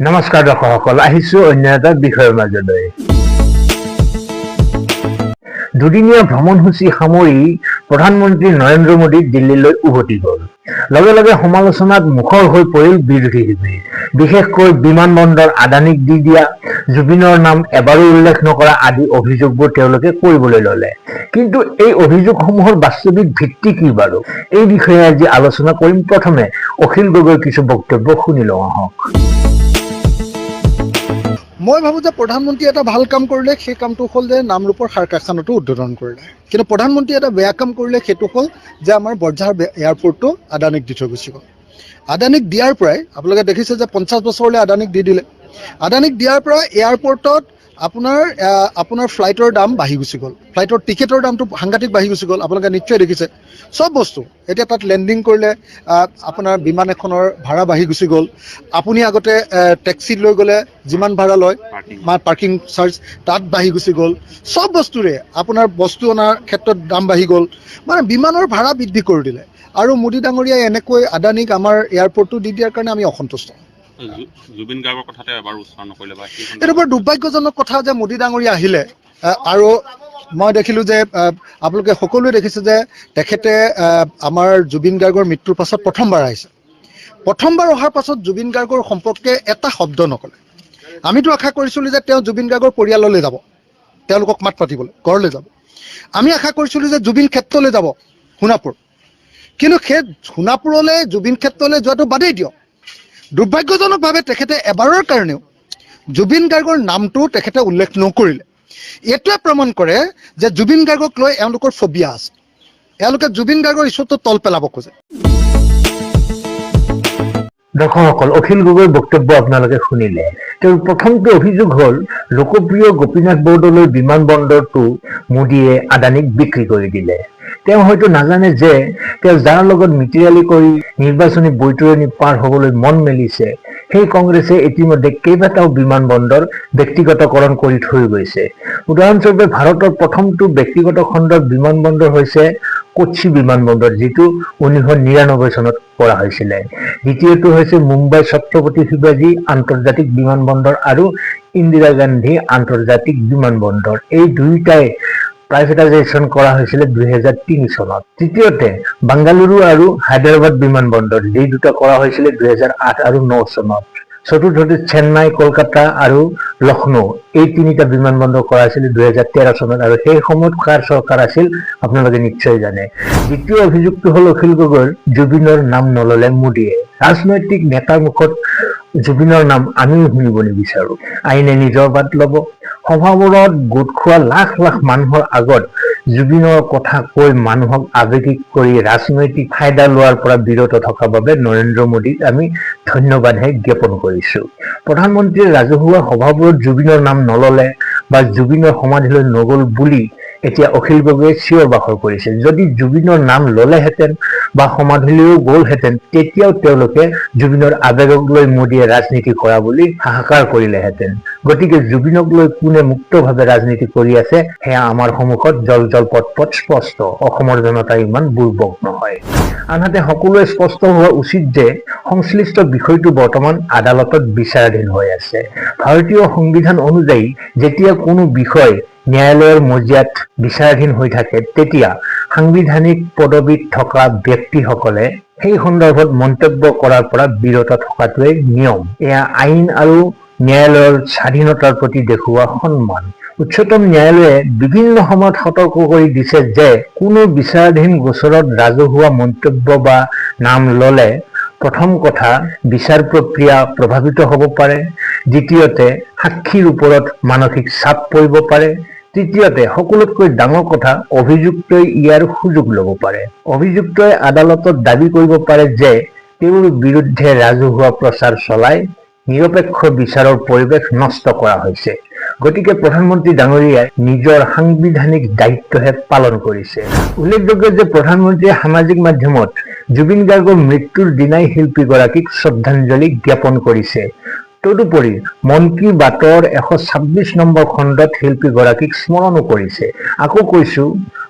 নমস্কাৰ দৰ্শকসকল, আহিছো অন্য এটা বিষয়ৰ মাজলৈ। দুদিনীয়া ভ্ৰমণসূচী সামৰি প্ৰধানমন্ত্ৰী নৰেন্দ্ৰ মোদী দিল্লীলৈ উভতি গ'ল। লগে লগে সমালোচনাত মুখৰ হৈ পৰিল বিৰোধী শিবিৰ। বিশেষকৈ বিমানবন্দৰ আদানীক দি দিয়া, জুবিনৰ নাম এবাৰো উল্লেখ নকৰা আদি অভিযোগবোৰ তেওঁলোকে কৰিবলৈ ল'লে। কিন্তু এই অভিযোগসমূহৰ বাস্তৱিক ভিত্তি কি বাৰু? এই বিষয়ে আজি আলোচনা কৰিম। প্ৰথমে অখিল গগৈৰ কিছু বক্তব্য শুনি লওঁ আহক। মই ভাবোঁ যে প্ৰধানমন্ত্ৰী এটা ভাল কাম কৰিলে সেই কামটো হ'ল যে নামৰূপৰ সাৰ কাৰখানাটো উদ্বোধন কৰিলে। কিন্তু প্ৰধানমন্ত্ৰী এটা বেয়া কাম কৰিলে সেইটো হ'ল যে আমাৰ বৰঝাৰ এয়াৰপৰ্টটো আদানীক দি থৈ গুচি গ'ল। আদানীক দিয়াৰ পৰাই আপোনালোকে দেখিছে যে 50 বছৰলৈ আদানীক দি দিলে। আদানীক দিয়াৰ পৰা এয়াৰপৰ্টত আপোনাৰ ফ্লাইটৰ দাম বাঢ়ি গুচি গ'ল। ফ্লাইটৰ টিকেটৰ দামটো সাংঘাতিক বাঢ়ি গুচি গ'ল। আপোনালোকে নিশ্চয় দেখিছে চব বস্তু। এতিয়া তাত লেণ্ডিং কৰিলে আপোনাৰ বিমান এখনৰ ভাড়া বাঢ়ি গুচি গ'ল। আপুনি আগতে টেক্সিত লৈ গ'লে যিমান ভাড়া লয় পাৰ্কিং চাৰ্জ তাত বাঢ়ি গুচি গ'ল। চব বস্তুৰে আপোনাৰ বস্তু অনাৰ ক্ষেত্ৰত দাম বাঢ়ি গ'ল। মানে বিমানৰ ভাড়া বৃদ্ধি কৰি দিলে। আৰু মোদী ডাঙৰীয়াই এনেকৈ আদানীক আমাৰ এয়াৰপৰ্টটো দি দিয়াৰ কাৰণে আমি অসন্তুষ্ট। জুবিন গাৰ্গৰ কথাতে এবাৰ উচ্চাৰণ নকৰিলে বা এইটো বৰ দুৰ্ভাগ্যজনক কথা যে মোদী ডাঙৰীয়া আহিলে আৰু মই দেখিলোঁ যে আপোনালোকে সকলোৱে দেখিছে যে তেখেতে আমাৰ জুবিন গাৰ্গৰ মৃত্যুৰ পাছত প্ৰথমবাৰ আহিছে। প্ৰথমবাৰ অহাৰ পাছত জুবিন গাৰ্গৰ সম্পৰ্কে এটা শব্দ নক'লে। আমিতো আশা কৰিছিলোঁ যে তেওঁ জুবিন গাৰ্গৰ পৰিয়াললৈ যাব, তেওঁলোকক মাত পাতিবলৈ ঘৰলৈ যাব। আমি আশা কৰিছিলোঁ যে জুবিন ক্ষেত্ৰলৈ যাব, সোণাপুৰ। কিন্তু সেই সোণাপুৰলৈ জুবিন ক্ষেত্ৰলৈ যোৱাটো বাদেই দিয়ক, দুৰ্ভাগ্যজনকভাৱে তেখেতে এবাৰৰ কাৰণেও জুবিন গাৰ্গৰ নামটো তেখেতে উল্লেখ নকৰিলে। এইটোৱে প্ৰমাণ কৰে যে জুবিন গাৰ্গক লৈ এওঁলোকৰ ফবিয়া আছে। এওঁলোকে জুবিন গাৰ্গৰ ইছ্যুটো তল পেলাব খোজে। দৰ্শকসকল, অখিল গগৈৰ বক্তব্য আপোনালোকে শুনিলে। তেওঁৰ প্ৰথমটো অভিযোগ হ'ল লোকপ্ৰিয় গোপীনাথ বৰদলৈ বিমানবন্দৰটো মোদীয়ে আদানীক বিক্ৰী কৰি দিলে। তেওঁ হয়তো নাজানে যে তেওঁ যাৰ লগত মিতিৰালি কৰি নিৰ্বাচনী বৈতৰণি পাৰ হ'বলৈ মন মেলিছে, সেই কংগ্ৰেছে ইতিমধ্যে কেইবাটাও বিমানবন্দৰ ব্যক্তিগতকৰণ কৰি থৈ গৈছে। উদাহৰণস্বৰূপে ভাৰতৰ প্ৰথমটো ব্যক্তিগত খণ্ডৰ বিমানবন্দৰ হৈছে কোচি বিমানবন্দৰ, যিটো 1999 চনত কৰা হৈছিলে। দ্বিতীয়টো হৈছে মুম্বাই ছত্ৰপতি শিৱাজী আন্তৰ্জাতিক বিমানবন্দৰ আৰু ইন্দিৰা গান্ধী আন্তৰ্জাতিক বিমানবন্দৰ। এই দুয়োটাই প্ৰাইভেটাইজেশ্যন কৰা হৈছিলে 2003 চনত। তৃতীয়তে বাংগালুৰু আৰু হায়দৰাবাদ বিমানবন্দৰ, যি দুটা কৰা হৈছিলে 2008 আৰু 2009 চনত। চতুৰ্থতে চেন্নাই, কলকাতা আৰু লক্ষ্ণৌ, এই তিনিটা বিমানবন্দৰ কৰা হৈছিল 2013 চনত। আৰু সেই সময়ত কাৰ চৰকাৰ আছিল আপোনালোকে নিশ্চয় জানে। দ্বিতীয় অভিযোগটো হ'ল অখিল গগৈৰ জুবিনৰ নাম নললে মোদীয়ে। ৰাজনৈতিক নেতাৰ মুখত জুবিনৰ নাম আমিও শুনিব নিবিচাৰো। আইনে নিজৰ বাদ ল'ব। সভাবোৰত গোট খোৱা লাখ লাখ মানুহৰ আগত জুবিনৰ কথা কৈ মানুহক আৱেগিক কৰি ৰাজনৈতিক ফায়দা লোৱাৰ পৰা বিৰত থকাৰ বাবে নৰেন্দ্ৰ মোদীক আমি ধন্যবাদহে জ্ঞাপন কৰিছো। প্ৰধানমন্ত্ৰীয়ে ৰাজহুৱা সভাবোৰত জুবিনৰ নাম নললে বা জুবিনৰ সমাধিলৈ নগ'ল বুলি এতিয়া অখিল গগৈয়ে চিঞৰ বাখৰ কৰিছে। যদি জুবিনৰ নাম ললেহেঁতেন বা সমাধিলৈও গ'লহেঁতেন, তেতিয়াও তেওঁলোকে জুবিনৰ আৱেগক লৈ মোদীয়ে ৰাজনীতি কৰা বুলি হাহাকাৰ কৰিলেহেঁতেন। গতিকে জুবিনক লৈ কোনে মুক্তভাৱে ৰাজনীতি কৰি আছে সেয়া আমাৰ সন্মুখত জল জল পট পট স্পষ্ট। অসমৰ জনতা ইমান বুৰ্বক নহয়। আনহাতে সকলোৱে স্পষ্ট হোৱা উচিত যে সংশ্লিষ্ট বিষয়টো বৰ্তমান আদালতত বিচাৰাধীন হৈ আছে। ভাৰতীয় সংবিধান অনুযায়ী যেতিয়া কোনো বিষয় ন্যায়ালয়ৰ মজিয়াত বিচাৰাধীন হৈ থাকে, তেতিয়া সাংবিধানিক পদবীত থকা ব্যক্তিসকলে সেই সন্দৰ্ভত মন্তব্য কৰাৰ পৰা বিৰত থকাটোৱেই নিয়ম। এয়া আইন আৰু ন্যায়ালয়ৰ স্বাধীনতাৰ প্ৰতি দেখুওৱা সন্মান। উচ্চতম ন্যায়ালয়ে বিভিন্ন সময়ত সতৰ্ক কৰি দিছে যে কোনো বিচাৰাধীন গোচৰত ৰাজহুৱা মন্তব্য বা নাম ললে প্ৰথম কথা বিচাৰ প্ৰক্ৰিয়া প্ৰভাৱিত হ'ব পাৰে, দ্বিতীয়তে সাক্ষীৰ ওপৰত মানসিক চাপ পৰিব পাৰে, তৃতীয়তে সকলোতকৈ ডাঙৰ কথা অভিযুক্তই ইয়াৰ সুযোগ ল'ব পাৰে। অভিযুক্তই আদালতত দাবী কৰিব পাৰে যে তেওঁৰ বিৰুদ্ধে ৰাজহুৱা প্ৰচাৰ চলাই নিৰপেক্ষ বিচাৰৰ পৰিৱেশ নষ্ট কৰা হৈছে। গতিকে প্ৰধানমন্ত্ৰী ডাঙৰীয়াই নিজৰ সাংবিধানিক দায়িত্বহে পালন কৰিছে। উল্লেখযোগ্য যে প্ৰধানমন্ত্ৰীয়ে সামাজিক মাধ্যমত জুবিন গাৰ্গৰ মৃত্যুৰ দিনাই শিল্পীগৰাকীক শ্ৰদ্ধাঞ্জলি জ্ঞাপন কৰিছে। তদুপৰি মন কী বাতৰ 126 নম্বৰ খণ্ডত শিল্পীগৰাকীক স্মৰণো কৰিছে। আকৌ কৈছো,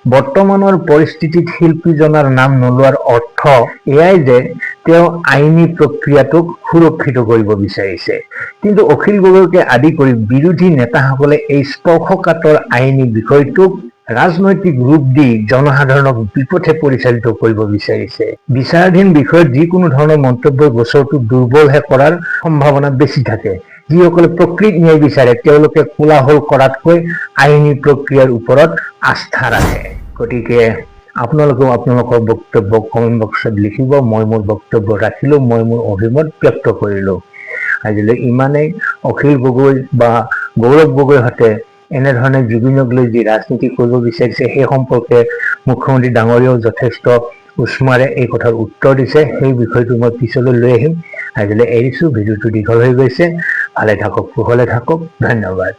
বৰ্তমানৰ পৰিস্থিতিত শিল্পীজনৰ নাম নোলোৱাৰ অৰ্থ এয়াই যে তেওঁ আইনী প্ৰক্ৰিয়াটোক সুৰক্ষিত কৰিব বিচাৰিছে। কিন্তু অখিল গগৈকে আদি কৰি বিৰোধী নেতাসকলে এই স্পৰ্শকাতৰ আইনী বিষয়টোক ৰাজনৈতিক ৰূপ দি জনসাধাৰণক বিপথে পৰিচালিত কৰিব বিচাৰিছে। বিচাৰাধীন বিষয়ত যিকোনো ধৰণৰ মন্তব্যই গোচৰটো দুৰ্বলহে কৰাৰ সম্ভাৱনা বেছি থাকে। যিসকলে প্ৰকৃত ন্যায় বিচাৰে তেওঁলোকে কোলাহল কৰাতকৈ আইনী প্ৰক্ৰিয়াৰ ওপৰত আস্থা ৰাখে। গতিকে আপোনালোকেও আপোনালোকৰ বক্তব্য কমেণ্ট বক্সত লিখিব। মই মোৰ বক্তব্য ৰাখিলোঁ, মই মোৰ অভিমত ব্যক্ত কৰিলোঁ। আজিলৈ ইমানেই। অখিল গগৈ বা গৌৰৱ গগৈহঁতে এনেধৰণে জুবিনক লৈ যি ৰাজনীতি কৰিব বিচাৰিছে সেই সম্পৰ্কে মুখ্যমন্ত্ৰী ডাঙৰীয়াও যথেষ্ট উষ্মাৰে এই কথাৰ উত্তৰ দিছে। সেই বিষয়টো মই পিছলৈ লৈ আহিম। আজিলৈ এৰিছোঁ, ভিডিঅ'টো দীঘল হৈ গৈছে। ভালে থাকক, কুশলে থাকক। ধন্যবাদ।